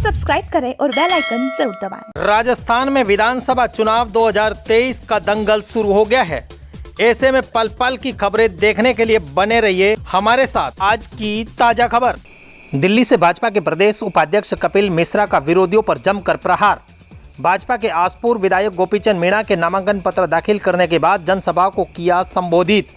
Subscribe करें और bell icon जरूर दबाएं। राजस्थान में विधानसभा चुनाव 2023 का दंगल शुरू हो गया है। ऐसे में पल पल की खबरें देखने के लिए बने रहिए हमारे साथ। आज की ताजा खबर। दिल्ली से भाजपा के प्रदेश उपाध्यक्ष कपिल मिश्रा का विरोधियों पर जमकर प्रहार। भाजपा के आसपुर विधायक गोपीचंद मीणा के नामांकन पत्र दाखिल करने के बाद जनसभा को किया संबोधित।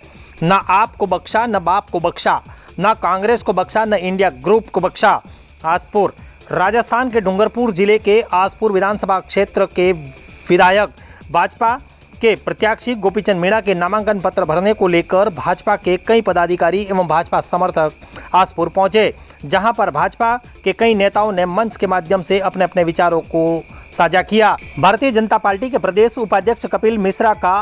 न आप को बख्शा, न बाप को बख्शा, न कांग्रेस को बख्शा, न इंडिया ग्रुप को बख्शा। आसपुर राजस्थान के डूंगरपुर जिले के आसपुर विधानसभा क्षेत्र के विधायक भाजपा के प्रत्याशी गोपीचंद मीणा के नामांकन पत्र भरने को लेकर भाजपा के कई पदाधिकारी एवं भाजपा समर्थक आसपुर पहुंचे, जहां पर भाजपा के कई नेताओं ने मंच के माध्यम से अपने अपने विचारों को साझा किया। भारतीय जनता पार्टी के प्रदेश उपाध्यक्ष कपिल मिश्रा का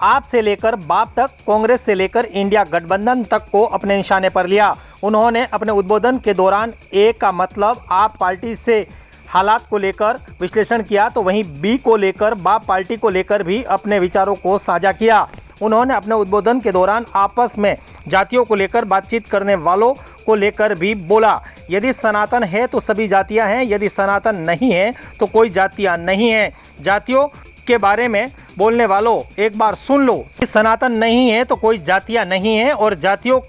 आप से लेकर बाप तक, कांग्रेस से लेकर इंडिया गठबंधन तक को अपने निशाने पर लिया। उन्होंने अपने उद्बोधन के दौरान ए का मतलब आप पार्टी से हालात को लेकर विश्लेषण किया, तो वहीं बी को लेकर बाप पार्टी को लेकर भी अपने विचारों को साझा किया। उन्होंने अपने उद्बोधन के दौरान आपस में जातियों को लेकर बातचीत करने वालों को लेकर भी बोला। यदि सनातन है तो सभी जातियां हैं, यदि सनातन नहीं है तो कोई जातियां नहीं है। जातियों के बारे में बोलने वालों एक बार सुन लो। सनातन नहीं है तो कोई जातियां नहीं है, और जातियों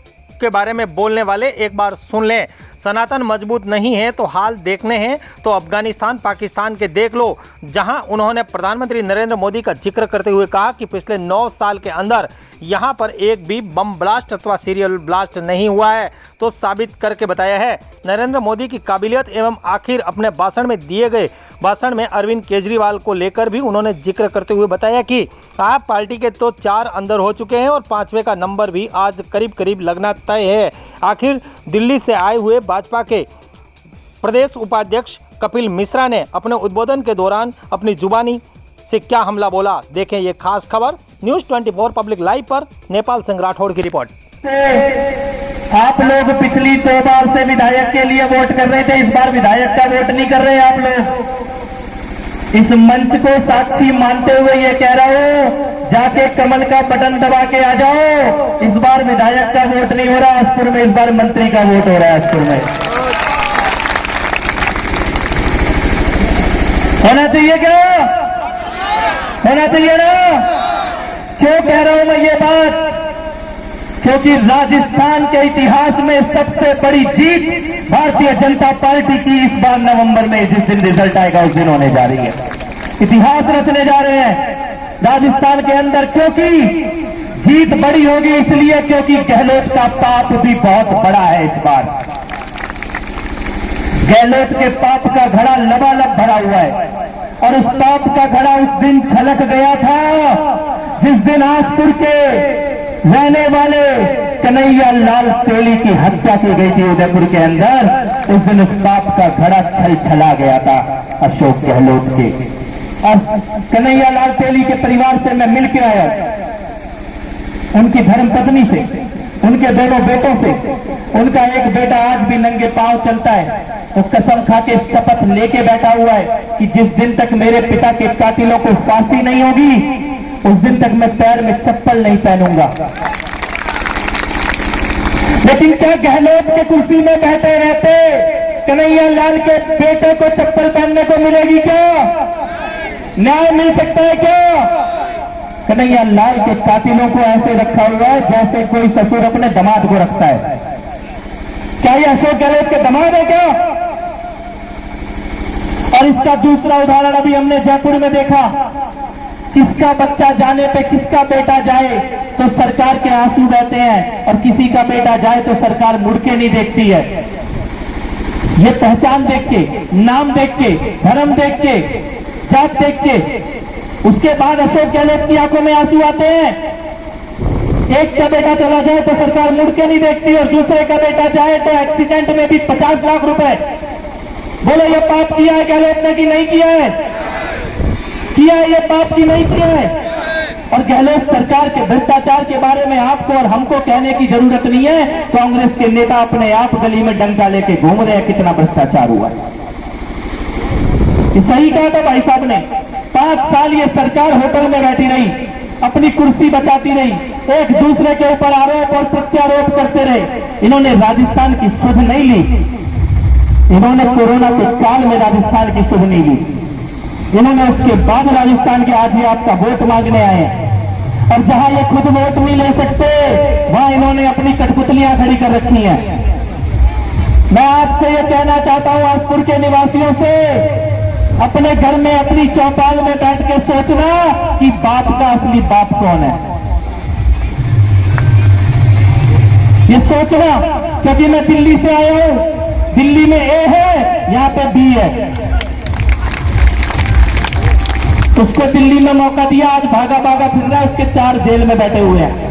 के बारे में बोलने वाले एक बार सुन लें। सनातन मजबूत नहीं है तो हाल देखने हैं तो अफगानिस्तान पाकिस्तान के देख लो, जहां उन्होंने प्रधानमंत्री नरेंद्र मोदी का जिक्र करते हुए कहा कि पिछले 9 साल के अंदर यहां पर एक भी बम ब्लास्ट अथवा सीरियल ब्लास्ट नहीं हुआ है, तो साबित करके बताया है। नरेंद्र मोदी की काबिलियत एवं आखिर अपने भाषण में दिए गए भाषण में अरविंद केजरीवाल को लेकर भी उन्होंने जिक्र करते हुए बताया कि आप पार्टी के तो 4 अंदर हो चुके हैं और 5वें का नंबर भी आज करीब करीब लगना तय है। आखिर दिल्ली से आए हुए भाजपा के प्रदेश उपाध्यक्ष कपिल मिश्रा ने अपने उद्बोधन के दौरान अपनी जुबानी से क्या हमला बोला, देखें ये खास खबर न्यूज़ 24 पब्लिक लाइव पर। नेपाल सिंह राठौड़ की रिपोर्ट। आप लोग पिछली 2 बार से विधायक के लिए वोट कर रहे थे, इस बार विधायक का वोट नहीं कर रहे आप लोग। इस मंच को साक्षी मानते हुए ये कह रहा हूं, जाके कमल का बटन दबा के आ जाओ। इस बार विधायक का वोट नहीं हो रहा आसपुर में, इस बार मंत्री का वोट हो रहा है आसपुर में। होना चाहिए क्या? होना चाहिए ना? क्यों कह रहा हूं मैं ये बात? क्योंकि राजस्थान के इतिहास में सबसे बड़ी जीत भारतीय जनता पार्टी की इस बार नवंबर में जिस दिन रिजल्ट आएगा उस दिन होने जा रही है। इतिहास रचने जा रहे हैं राजस्थान के अंदर, क्योंकि जीत बड़ी होगी इसलिए क्योंकि गहलोत का पाप भी बहुत बड़ा है। इस बार गहलोत के पाप का घड़ा लबालब भरा हुआ है, और उस पाप का घड़ा उस दिन छलक गया था जिस दिन आसपुर के रहने वाले कन्हैया लाल तेली की हत्या की गई थी उदयपुर के अंदर। उस दिन उस पाप का घड़ा छला गया था अशोक गहलोत के। और कन्हैया लाल तेली के परिवार से मैं मिलकर आया, उनकी धर्मपत्नी से, उनके दोनों बेटों से। उनका एक बेटा आज भी नंगे पांव चलता है, वो कसम खा के शपथ लेके बैठा हुआ है कि जिस दिन तक मेरे पिता के कातिलों को फांसी नहीं होगी उस दिन तक मैं पैर में चप्पल नहीं पहनूंगा। लेकिन क्या गहलोत के कुर्सी में बैठे रहते कन्हैया लाल के बेटे को चप्पल पहनने को मिलेगी क्या? न्याय मिल सकता है क्या? कन्हैया लाल के कातिलों को ऐसे रखा हुआ है जैसे कोई ससुर अपने दामाद को रखता है। क्या ये अशोक गहलोत के दामाद है क्या? और इसका दूसरा उदाहरण अभी हमने जयपुर में देखा। किसका बच्चा जाने पे किसका बेटा जाए तो सरकार के आंसू बहते हैं, और किसी का बेटा जाए तो सरकार मुड़ के नहीं देखती है। ये पहचान देख के, नाम देख के, धर्म देख के, जात देख के, उसके बाद अशोक गहलोत की आंखों में आंसू आते हैं। एक का बेटा चला जाए तो सरकार मुड़ के नहीं देखती, और दूसरे का बेटा जाए तो एक्सीडेंट में भी 50 लाख रुपए। बोलो ये पाप किया है गहलोत ने कि नहीं किया है? किया ये पाप की नहीं किया है? और गहलोत सरकार के भ्रष्टाचार के बारे में आपको और हमको कहने की जरूरत नहीं है। कांग्रेस के नेता अपने आप गली में डंका लेके घूम रहे हैं, कितना भ्रष्टाचार हुआ है। सही कहा था भाई साहब ने, 5 साल ये सरकार होटल में बैठी रही, अपनी कुर्सी बचाती रही, एक दूसरे के ऊपर आरोप और प्रत्यारोप करते रहे। इन्होंने राजस्थान की सुध नहीं ली। इन्होंने कोरोना के काल में राजस्थान की शुभ नींव ली, इन्होंने उसके बाद राजस्थान के आज ही आपका वोट मांगने आए हैं। और जहां ये खुद वोट नहीं ले सकते वहां इन्होंने अपनी कठपुतलियां खड़ी कर रखी हैं। मैं आपसे ये कहना चाहता हूं आसपुर के निवासियों से, अपने घर में अपनी चौपाल में बैठ के सोचना कि बाप का असली बाप कौन है। ये सोचना, क्योंकि मैं दिल्ली से आया हूं, दिल्ली में ए है, यहां पे बी है। उसको दिल्ली में मौका दिया, आज भागा भागा फिर रहा है, उसके 4 जेल में बैठे हुए हैं।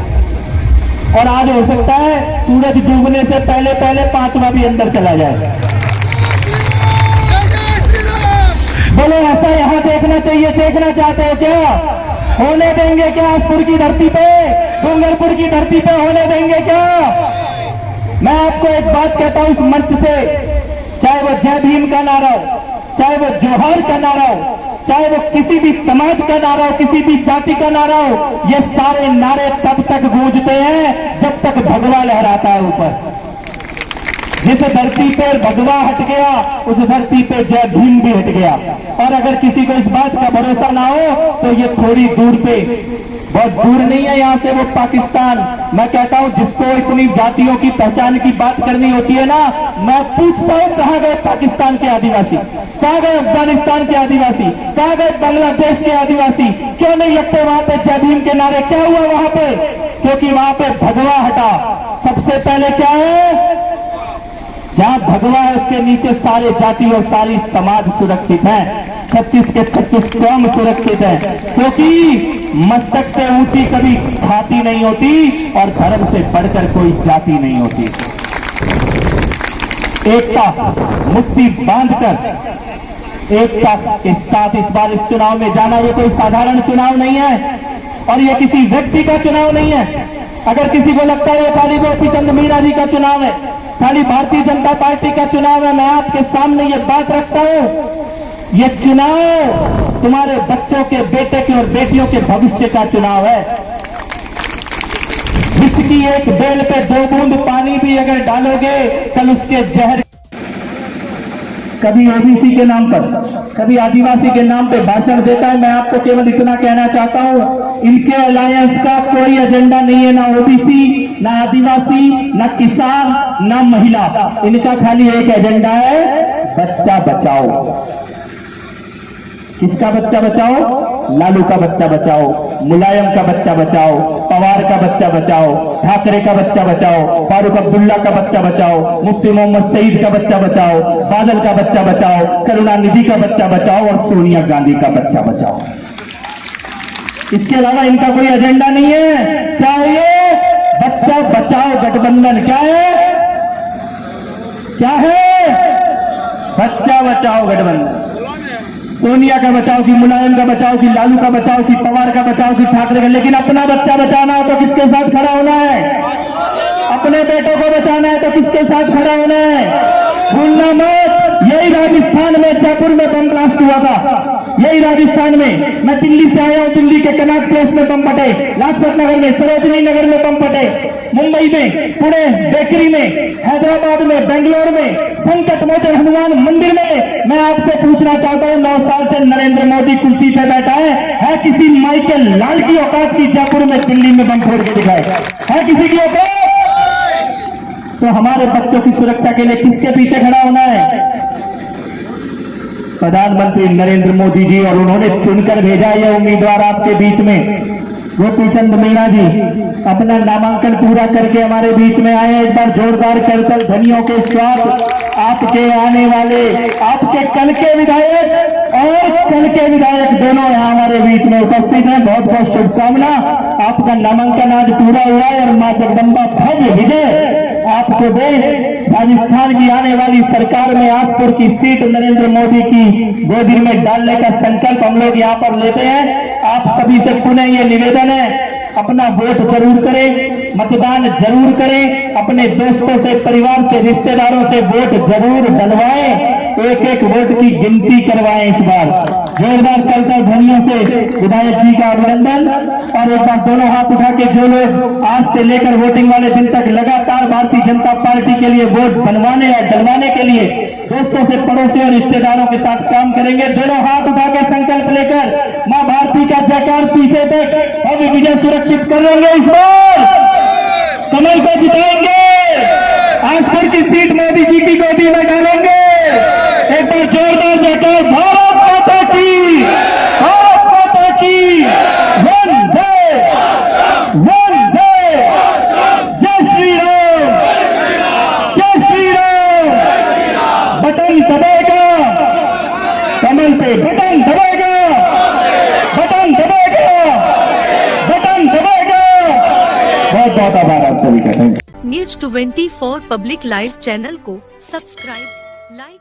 और आज हो सकता है सूरज डूबने से पहले पहले 5वां भी अंदर चला जाए। बोलो ऐसा यहां देखना चाहिए, देखना चाहते हो क्या? होने देंगे क्या आसपुर की धरती पे, डूंगरपुर की धरती पे होने देंगे क्या? मैं आपको एक बात कहता हूं इस मंच से, चाहे वो जय भीम का नारा हो, चाहे वो जोहर का नारा हो, चाहे वो किसी भी समाज का नारा हो, किसी भी जाति का नारा हो, ये सारे नारे तब तक गूंजते हैं जब तक भगवा लहराता है ऊपर। जिस धरती पर भगवा हट गया उस धरती पे जय भीम भी हट गया। और अगर किसी को इस बात का भरोसा ना हो तो ये थोड़ी दूर पे, बहुत दूर नहीं है यहां से, वो पाकिस्तान। मैं कहता हूं जिसको इतनी जातियों की पहचान की बात करनी होती है ना, मैं पूछता हूं कहां गए पाकिस्तान के आदिवासी, कहां गए अफगानिस्तान के आदिवासी, कहां गए बांग्लादेश के आदिवासी? क्यों नहीं लगते वहां पे जय भीम के नारे? क्या हुआ वहां पे? क्योंकि वहां पे भगवा हटा। सबसे पहले क्या है, जहां भगवा है उसके नीचे सारे जाति और सारी समाज सुरक्षित है। 36 के 36 कौम सुरक्षित है, क्योंकि मस्तक से ऊंची कभी छाती नहीं होती और धर्म से बढ़कर कोई जाति नहीं होती। एकता मुक्ति बांधकर एकता के साथ इस बार इस चुनाव में जाना, ये कोई साधारण चुनाव नहीं है और ये किसी व्यक्ति का चुनाव नहीं है। अगर किसी को लगता है ये खाली गोपी चंद मीणा जी का चुनाव है, खाली भारतीय जनता पार्टी का चुनाव है, मैं आपके सामने ये बात रखता हूं, ये चुनाव तुम्हारे बच्चों के, बेटे के और बेटियों के भविष्य का चुनाव है। विष की एक बेल पे 2 बूंद पानी भी अगर डालोगे कल उसके जहर, कभी ओबीसी के नाम पर, कभी आदिवासी के नाम पे भाषण देता है। मैं आपको केवल इतना कहना चाहता हूं, इनके अलायंस का कोई एजेंडा नहीं है, ना ओबीसी, ना आदिवासी, ना किसान, ना महिला। इनका खाली एक एजेंडा है, बच्चा बचाओ। किसका बच्चा बचाओ? लालू का बच्चा बचाओ, मुलायम का बच्चा बचाओ, पवार का बच्चा बचाओ, ठाकरे का बच्चा बचाओ, फारूक अब्दुल्ला का बच्चा बचाओ, मुफ्ती मोहम्मद सईद का बच्चा बचाओ, बादल का बच्चा बचाओ, करुणानिधि का बच्चा बचाओ और सोनिया गांधी का बच्चा बचाओ। इसके अलावा इनका कोई एजेंडा नहीं है। क्या है ये? बच्चा बचाओ गठबंधन। क्या है? क्या है? बच्चा बचाओ गठबंधन। सोनिया का बचाओ की, मुलायम का बचाओ की, लालू का बचाओ की, पवार का बचाओ की, ठाकरे का। लेकिन अपना बच्चा बचाना हो तो किसके साथ खड़ा होना है? अपने बेटों को बचाना है तो किसके साथ खड़ा होना है? भूलना मत, यही राजस्थान में जयपुर में बम ब्लास्ट हुआ था, यही राजस्थान में। मैं दिल्ली से आया हूं, दिल्ली के कनॉट प्लेस में बम फटे, लाजपत नगर में, सरोजनी नगर में बम फटे, मुंबई में, पुणे बेकरी में, हैदराबाद में, बेंगलोर में, संकट मोचन हनुमान मंदिर में। मैं आपसे पूछना चाहता हूं, 9 साल से नरेंद्र मोदी कुर्सी पे बैठा है किसी माइकल लाल की औकात की जयपुर में दिल्ली में बम फोड़ के दिखाए? है किसी की औकात? तो हमारे बच्चों की सुरक्षा के लिए किसके पीछे खड़ा होना है? प्रधानमंत्री नरेंद्र मोदी जी, और उन्होंने चुनकर भेजा यह उम्मीदवार आपके बीच में। गोपी चंद मीणा जी अपना नामांकन पूरा करके हमारे बीच में आए। एक बार जोरदार करतल ध्वनियों के साथ आपके आने वाले, आपके कल के विधायक और कल के विधायक दोनों यहाँ हमारे बीच में उपस्थित हैं। बहुत बहुत शुभकामना। आपका नामांकन आज पूरा हुआ है और मां जगदम्बा भव्य विजय आपको दे। राजस्थान की आने वाली सरकार में आसपुर की सीट नरेंद्र मोदी की गोदी में डालने का संकल्प हम लोग यहाँ पर लेते हैं। आप सभी से पुनः ये निवेदन है, अपना वोट जरूर करें, मतदान जरूर करें, अपने दोस्तों से, परिवार से, रिश्तेदारों से वोट जरूर डलवाएं, एक एक वोट की गिनती करवाएं। इस बार जोरदार करतल ध्वनियों से विधायक जी का अभिनंदन। और एक बार दोनों हाथ उठा के जो लोग आज से लेकर वोटिंग वाले दिन तक लगातार भारतीय जनता पार्टी के लिए वोट बनवाने और डलवाने के लिए दोस्तों से, पड़ोसियों और रिश्तेदारों के साथ काम करेंगे। दोनों हाथ उठा के संकल्प लेकर मां भारती का जयकार पीछे तक अब विजय सुरक्षित करेंगे। इस बार कमल को जिताएंगे, आसपुर की सीट मोदी जी की गोदी में डालेंगे। एक बार जोरदार जयकार, भारत माता की, भारत माता की, वंदे वंदे, जय श्री राम, जय श्री राम। बटन दबाएगा, कमल पे बटन दबाएगा, बटन दबाएगा, बटन दबाएगा। बहुत बहुत आभार आप सभी का। Thank you. News 24 public live channel को सब्सक्राइब, लाइक